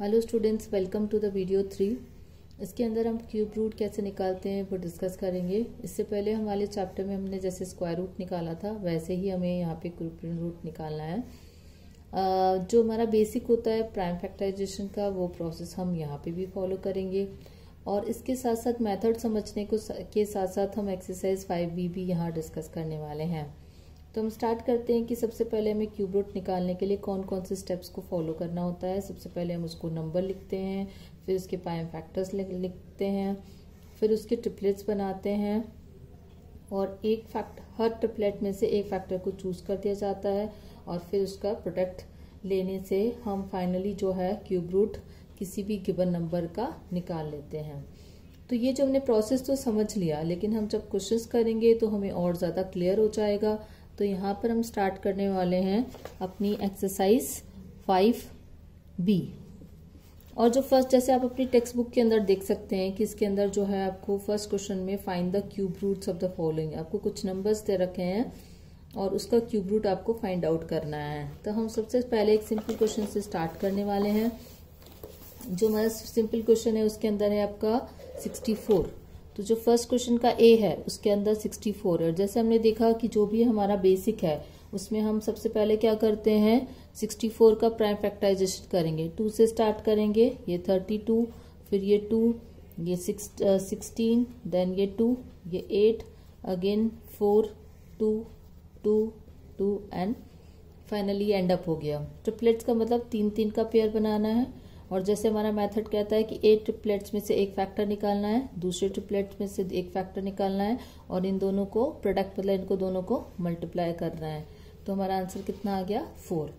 Hello students, welcome to the video 3। इसके अंदर हम क्यूब रूट कैसे निकालते हैं वो डिस्कस करेंगे। इससे पहले हमारे चैप्टर में हमने जैसे स्क्वायर रूट निकाला था वैसे ही हमें यहाँ पे क्यूब रूट निकालना है। जो हमारा बेसिक होता है प्राइम फैक्टराइजेशन का, वो प्रोसेस हम यहाँ पे भी फॉलो करेंगे और इसके साथ साथ मेथड समझने के साथ साथ हम एक्सरसाइज 5B भी यहाँ डिस्कस करने वाले हैं। तो हम स्टार्ट करते हैं कि सबसे पहले हमें क्यूब रूट निकालने के लिए कौन कौन से स्टेप्स को फॉलो करना होता है। सबसे पहले हम उसको नंबर लिखते हैं, फिर उसके प्राइम फैक्टर्स लिखते हैं, फिर उसके ट्रिपलेट्स बनाते हैं और हर ट्रिपलेट में से एक फैक्टर को चूज कर दिया जाता है और फिर उसका प्रोडक्ट लेने से हम फाइनली जो है क्यूब रूट किसी भी गिवन नंबर का निकाल लेते हैं। तो ये जो हमने प्रोसेस तो समझ लिया, लेकिन हम जब क्वेश्चंस करेंगे तो हमें और ज़्यादा क्लियर हो जाएगा। तो यहाँ पर हम स्टार्ट करने वाले हैं अपनी एक्सरसाइज 5B। और जो फर्स्ट, जैसे आप अपनी टेक्स्ट बुक के अंदर देख सकते हैं कि इसके अंदर जो है आपको फर्स्ट क्वेश्चन में find the cube roots of the following, आपको कुछ नंबर्स दे रखे हैं और उसका क्यूब रूट आपको फाइंड आउट करना है। तो हम सबसे पहले एक सिंपल क्वेश्चन से स्टार्ट करने वाले हैं। जो हमारा सिंपल क्वेश्चन है उसके अंदर है आपका 64। तो जो फर्स्ट क्वेश्चन का ए है उसके अंदर 64 है। जैसे हमने देखा कि जो भी हमारा बेसिक है उसमें हम सबसे पहले क्या करते हैं, 64 का प्राइम फैक्टराइजेशन करेंगे। 2 से स्टार्ट करेंगे, ये 32, फिर ये 2, ये 16, देन ये 2, ये 8, again 4, 2, 2, 2 and finally and up हो गया। ट्रिपलेट्स का मतलब 3-3 का पेयर बनाना है और जैसे हमारा मेथड कहता है कि 8 ट्रिपलेट्स में से एक फैक्टर निकालना है, दूसरे ट्रिपलेट्स में से एक फैक्टर निकालना है और इन दोनों को प्रोडक्ट मतलब इनको दोनों को मल्टीप्लाई करना है। तो हमारा आंसर कितना आ गया, 4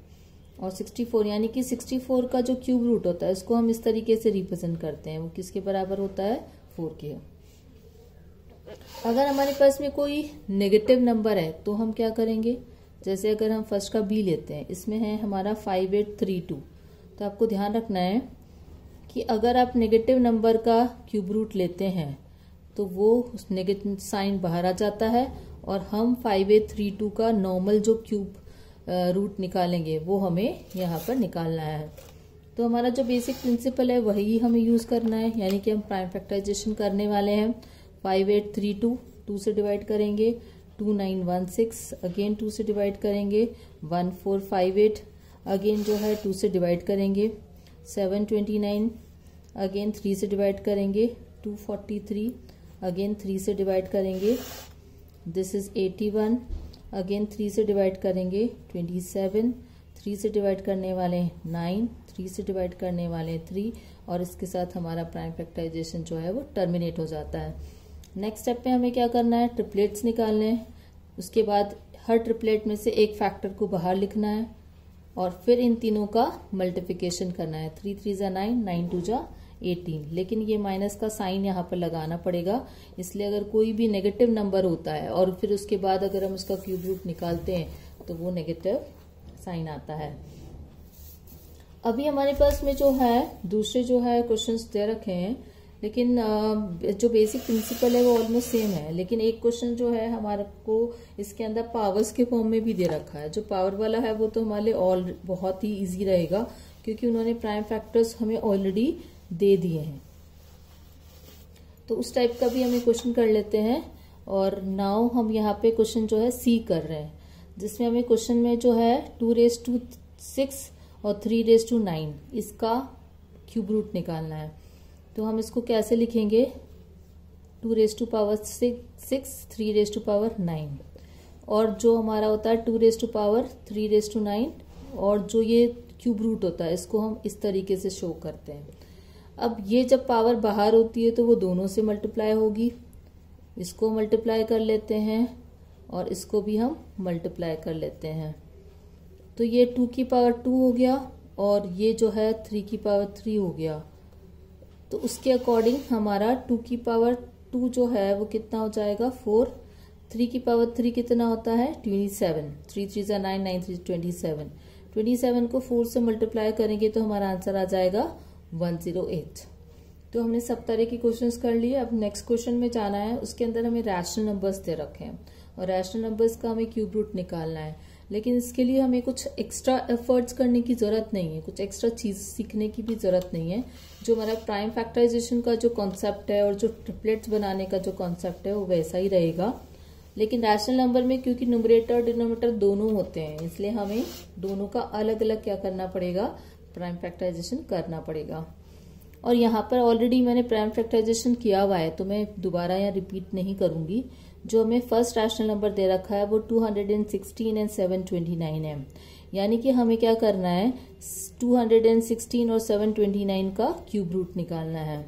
और 64। यानी कि 64 का जो क्यूब रूट होता है इसको हम इस तरीके से रिप्रेजेंट करते हैं, वो किसके बराबर होता है, 4 के। अगर हमारे पास में कोई नेगेटिव नंबर है तो हम क्या करेंगे, जैसे अगर हम फर्स्ट का बी लेते हैं, इसमें है हमारा 5832। तो आपको ध्यान रखना है कि अगर आप नेगेटिव नंबर का क्यूब रूट लेते हैं तो वो उस नेगेटिव साइन बाहर आ जाता है और हम 5832 का नॉर्मल जो क्यूब रूट निकालेंगे वो हमें यहाँ पर निकालना है। तो हमारा जो बेसिक प्रिंसिपल है वही हमें यूज करना है, यानी कि हम प्राइम फैक्टराइजेशन करने वाले हैं। 5832 2 से डिवाइड करेंगे, 2916, अगेन 2 से डिवाइड करेंगे, 1458, अगेन जो है 2 से डिवाइड करेंगे, 729, अगेन 3 से डिवाइड करेंगे, 243, अगेन 3 से डिवाइड करेंगे, दिस इज 81, अगेन 3 से डिवाइड करेंगे, 27, 3 से डिवाइड करने वाले 9, 3 से डिवाइड करने वाले 3 और इसके साथ हमारा प्राइम फैक्टराइजेशन जो है वो टर्मिनेट हो जाता है। नेक्स्ट स्टेप पे हमें क्या करना है, ट्रिपलेट्स निकालने हैं। उसके बाद हर ट्रिपलेट में से एक फैक्टर को बाहर लिखना है और फिर इन तीनों का मल्टीप्लिकेशन करना है। 3 3 जा 9, 9 2 जा 18। लेकिन ये माइनस का साइन यहाँ पर लगाना पड़ेगा, इसलिए अगर कोई भी नेगेटिव नंबर होता है और फिर उसके बाद अगर हम इसका क्यूब रूट निकालते हैं तो वो नेगेटिव साइन आता है। अभी हमारे पास में जो है दूसरे जो है क्वेश्चंस दे रखे हैं, लेकिन जो बेसिक प्रिंसिपल है वो ऑलमोस्ट सेम है, लेकिन एक क्वेश्चन जो है हमारे को इसके अंदर पावर्स के फॉर्म में भी दे रखा है। जो पावर वाला है वो तो हमारे लिए बहुत ही इजी रहेगा क्योंकि उन्होंने प्राइम फैक्टर्स हमें ऑलरेडी दे दिए हैं। तो उस टाइप का भी हमें क्वेश्चन कर लेते हैं। और नाउ हम यहाँ पे क्वेश्चन जो है सी कर रहे हैं, जिसमें हमें क्वेश्चन में जो है 2�6 और 3�9 इसका क्यूब रूट निकालना है। तो हम इसको कैसे लिखेंगे, 2�6, 3�9 और जो हमारा होता है 2�3�9 और जो ये क्यूब रूट होता है इसको हम इस तरीके से शो करते हैं। अब ये जब पावर बाहर होती है तो वो दोनों से मल्टीप्लाई होगी, इसको मल्टीप्लाई कर लेते हैं और इसको भी हम मल्टीप्लाई कर लेते हैं। तो ये 2 की पावर 2 हो गया और ये जो है 3 की पावर 3 हो गया। तो उसके अकॉर्डिंग हमारा 2 की पावर 2 जो है वो कितना हो जाएगा, 4। 3 की पावर 3 कितना होता है, 27। 3 3 जा 9, 9 3 27। 27 को 4 से मल्टीप्लाई करेंगे तो हमारा आंसर आ जाएगा 108। तो हमने सब तरह के क्वेश्चंस कर लिए। अब नेक्स्ट क्वेश्चन में जाना है, उसके अंदर हमें रैशनल नंबर्स दे रखे हैं और रैशनल नंबर्स का हमें क्यूब रूट निकालना है। लेकिन इसके लिए हमें कुछ एक्स्ट्रा एफर्ट्स करने की ज़रूरत नहीं है, कुछ एक्स्ट्रा चीज़ सीखने की भी ज़रूरत नहीं है। जो हमारा प्राइम फैक्टराइजेशन का जो कॉन्सेप्ट है और जो ट्रिपलेट्स बनाने का जो कॉन्सेप्ट है वो वैसा ही रहेगा। लेकिन रैशनल नंबर में क्योंकि न्यूमरेटर और डिनोमिनेटर दोनों होते हैं, इसलिए हमें दोनों का अलग अलग क्या करना पड़ेगा, प्राइम फैक्टराइजेशन करना पड़ेगा। और यहाँ पर ऑलरेडी मैंने प्राइम फैक्टराइजेशन किया हुआ है, तो मैं दोबारा यहाँ रिपीट नहीं करूंगी। जो हमें फर्स्ट रैशनल नंबर दे रखा है वो 216 एंड 729 है, यानी कि हमें क्या करना है, 216 और 729 का क्यूब रूट निकालना है।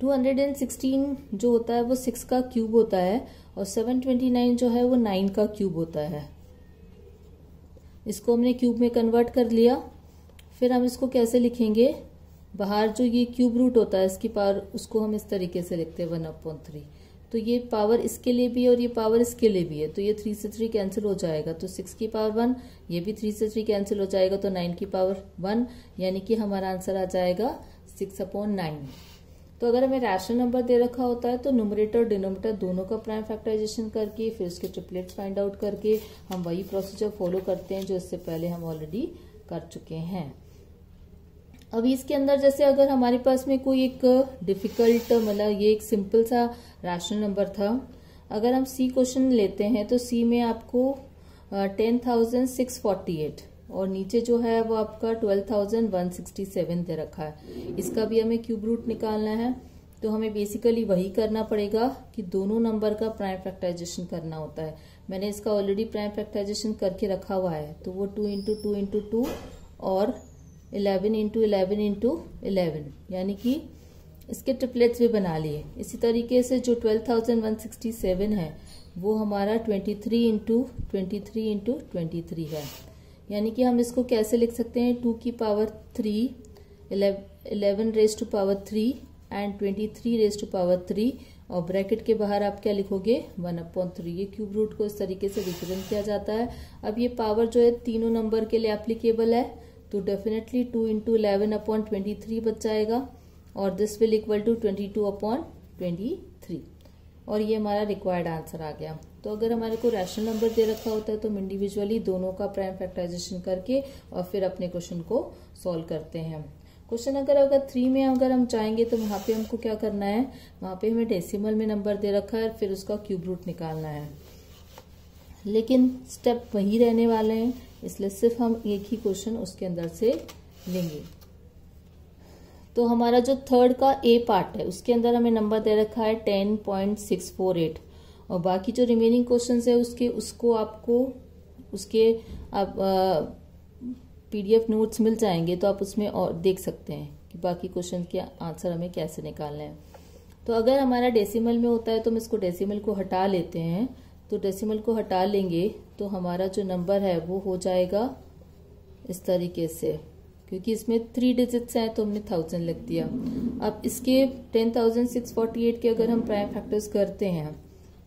216 जो होता है वो 6 का क्यूब होता है और 729 जो है वो 9 का क्यूब होता है। इसको हमने क्यूब में कन्वर्ट कर लिया। फिर हम इसको कैसे लिखेंगे, बाहर जो ये क्यूब रूट होता है इसकी पावर, उसको हम इस तरीके से लिखते हैं 1/3। तो ये पावर इसके लिए भी है और ये पावर इसके लिए भी है, तो ये 3 से 3 कैंसिल हो जाएगा, तो 6 की पावर 1, ये भी 3 से 3 कैंसिल हो जाएगा, तो 9 की पावर 1, यानी कि हमारा आंसर आ जाएगा 6/9। तो अगर हमें रैशनल नंबर दे रखा होता है तो न्यूमरेटर और डिनोमिनेटर दोनों का प्राइम फैक्टराइजेशन करके फिर उसके ट्रिपलेट्स फाइंड आउट करके हम वही प्रोसीजर फॉलो करते हैं जो इससे पहले हम ऑलरेडी कर चुके हैं। अभी इसके अंदर जैसे अगर हमारे पास में कोई एक डिफिकल्ट, मतलब ये एक सिंपल सा रैशनल नंबर था, अगर हम सी क्वेश्चन लेते हैं तो सी में आपको 10,648 और नीचे जो है वो आपका 12,167 दे रखा है। इसका भी हमें क्यूब रूट निकालना है, तो हमें बेसिकली वही करना पड़ेगा कि दोनों नंबर का प्राइम फैक्टराइजेशन करना होता है। मैंने इसका ऑलरेडी प्राइम फैक्टराइजेशन करके रखा हुआ है, तो वो 2 × 2 × 2 और 11 × 11 × 11, यानी कि इसके ट्रिपलेट्स भी बना लिए। इसी तरीके से जो 12,167 है वो हमारा 23 × 23 × 23 है, यानी कि हम इसको कैसे लिख सकते हैं, 2 की power 3, 11 raise to power 3 and 23 raise to power 3, और ब्रैकेट के बाहर आप क्या लिखोगे, 1/3। ये क्यूब रूट को इस तरीके से रिप्रेजेंट किया जाता है। अब ये पावर जो है तीनों नंबर के लिए एप्लीकेबल है, तो डेफिनेटली 2 × 11/23 बच जाएगा और दिस विल इक्वल टू 22/23, और ये हमारा रिक्वायर्ड आंसर आ गया। तो अगर हमारे को रैशनल नंबर दे रखा होता है तो हम इंडिविजुअली दोनों का प्राइम फैक्टराइजेशन करके और फिर अपने क्वेश्चन को सॉल्व करते हैं। क्वेश्चन अगर 3 में अगर हम चाहेंगे तो वहां पे हमको क्या करना है, वहां पे हमें डेसिमल में नंबर दे रखा है, फिर उसका क्यूब रूट निकालना है, लेकिन स्टेप वही रहने वाले हैं, इसलिए सिर्फ हम एक ही क्वेश्चन उसके अंदर से लेंगे। तो हमारा जो थर्ड का ए पार्ट है उसके अंदर हमें नंबर दे रखा है 10.648 और बाकी जो रिमेनिंग क्वेश्चंस है उसको आपको उसके आप पीडीएफ नोट्स मिल जाएंगे, तो आप उसमें और देख सकते हैं कि बाकी क्वेश्चन के आंसर हमें कैसे निकालने हैं। तो अगर हमारा डेसिमल में होता है तो हम इसको डेसिमल को हटा लेते हैं, तो डेसिमल को हटा लेंगे तो हमारा जो नंबर है वो हो जाएगा इस तरीके से, क्योंकि इसमें 3 डिजिट्स हैं तो हमने 1000 लिख दिया। अब इसके 10,648 के अगर हम प्राइम फैक्टर्स करते हैं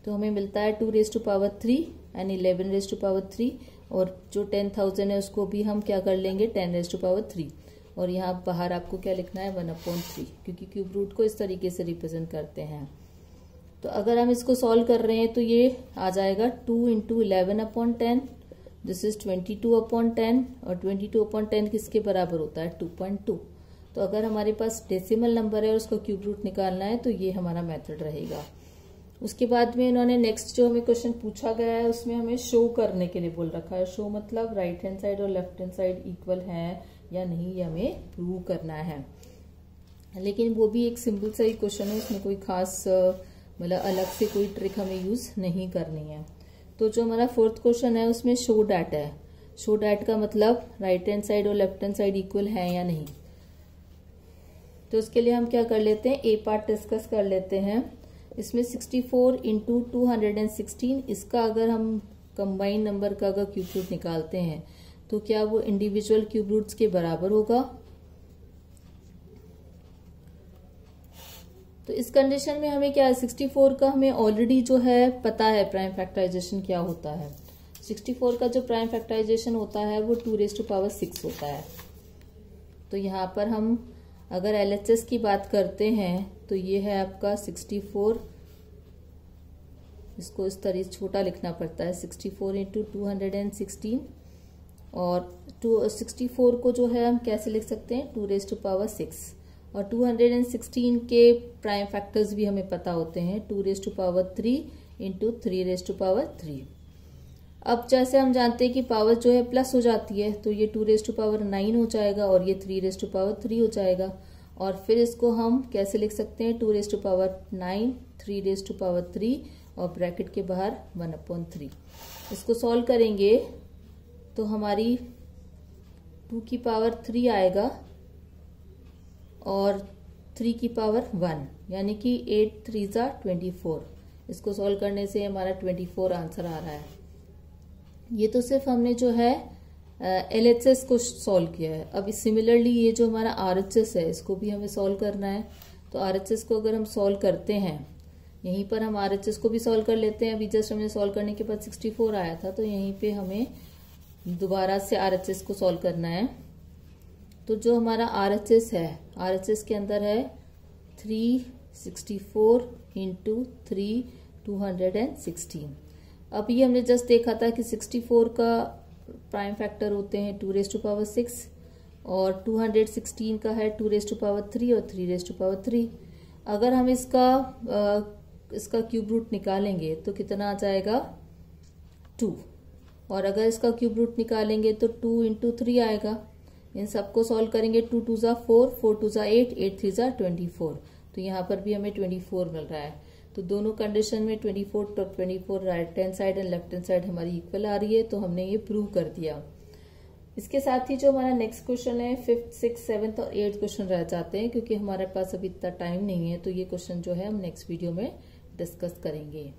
तो हमें मिलता है 2 raise to power 3 and 11 raise to power 3, और जो 10,000 है उसको भी हम क्या कर लेंगे 10 रेज़ टू पावर 3, और यहाँ बाहर आपको क्या लिखना है 1/3, क्योंकि क्यूब रूट को इस तरीके से रिप्रेजेंट करते हैं। तो अगर हम इसको सॉल्व कर रहे हैं तो ये आ जाएगा 2 × 11/10, दिस इज 22/10, और 22/10 किसके बराबर होता है 2.2। तो अगर हमारे पास डेसिमल नंबर है और उसका क्यूब रूट निकालना है तो ये हमारा मेथड रहेगा। उसके बाद में इन्होंने नेक्स्ट जो हमें क्वेश्चन पूछा गया है उसमें हमें शो करने के लिए बोल रखा है। शो मतलब राइट हैंड साइड और लेफ्ट हैंड साइड इक्वल है या नहीं, ये हमें प्रूव करना है। लेकिन वो भी एक सिंपल सा ही क्वेश्चन है, उसमें कोई खास मतलब अलग से कोई ट्रिक हमें यूज नहीं करनी है। तो जो हमारा फोर्थ क्वेश्चन है उसमें शो डैट है। शो डैट का मतलब राइट हैंड साइड और लेफ्ट हैंड साइड इक्वल है या नहीं। तो उसके लिए हम क्या कर लेते हैं, ए पार्ट डिस्कस कर लेते हैं। इसमें 64 × 216, इसका अगर हम कंबाइन नंबर का अगर क्यूब रूट निकालते हैं तो क्या वो इंडिविजुअल क्यूब रूट्स के बराबर होगा। तो इस कंडीशन में हमें क्या है, 64 का हमें ऑलरेडी जो है पता है प्राइम फैक्टराइजेशन क्या होता है। 64 का जो प्राइम फैक्टराइजेशन होता है वो 2 रेज़ टू पावर 6 होता है। तो यहाँ पर हम अगर LHS की बात करते हैं तो ये है आपका 64, इसको इस तरह छोटा लिखना पड़ता है, 64 × 216 और 64 को जो है हम कैसे लिख सकते हैं 2⁻6। और 216 के प्राइम फैक्टर्स भी हमें पता होते हैं 2⁻3 इंटू 3⁻3। अब जैसे हम जानते हैं कि पावर जो है प्लस हो जाती है तो ये 2�9 हो जाएगा और ये 3⁻3 हो जाएगा। और फिर इसको हम कैसे लिख सकते हैं 2�9 3⁻3 और ब्रैकेट के बाहर 1/3। इसको सॉल्व करेंगे तो हमारी 2 की पावर 3 आएगा और 3 की पावर 1 यानी कि 8 3 24। इसको सॉल्व करने से हमारा 24 आंसर आ रहा है। ये तो सिर्फ हमने जो है LHS को सॉल्व किया है। अब सिमिलरली ये जो हमारा RHS है इसको भी हमें सॉल्व करना है। तो RHS को अगर हम सॉल्व करते हैं, यहीं पर हम RHS को भी सॉल्व कर लेते हैं। अभी जस्ट हमने सॉल्व करने के बाद 64 आया था तो यहीं पे हमें दोबारा से RHS को सॉल्व करना है। तो जो हमारा RHS है, RHS के अंदर है 364 इंटू 3 216। अब ये हमने जस्ट देखा था कि 64 का प्राइम फैक्टर होते हैं 2⁻6 और 216 का है 2⁻3 और 3⁻3। अगर हम इसका क्यूब रूट निकालेंगे तो कितना आ जाएगा 2। और अगर इसका क्यूब रूट निकालेंगे तो 2 इंटू 3 आएगा। इन सबको सॉल्व करेंगे 2 2 4 4 2 8 8 3 24। तो यहाँ पर भी हमें 24 मिल रहा है। तो दोनों कंडीशन में 24 right hand side and left hand side हमारी इक्वल आ रही है। तो हमने ये प्रूव कर दिया। इसके साथ ही जो हमारा नेक्स्ट क्वेश्चन है 5th 6th 7th और 8th क्वेश्चन रह जाते हैं क्योंकि हमारे पास अभी इतना टाइम नहीं है। तो ये क्वेश्चन जो है हम नेक्स्ट वीडियो में डिस्कस करेंगे।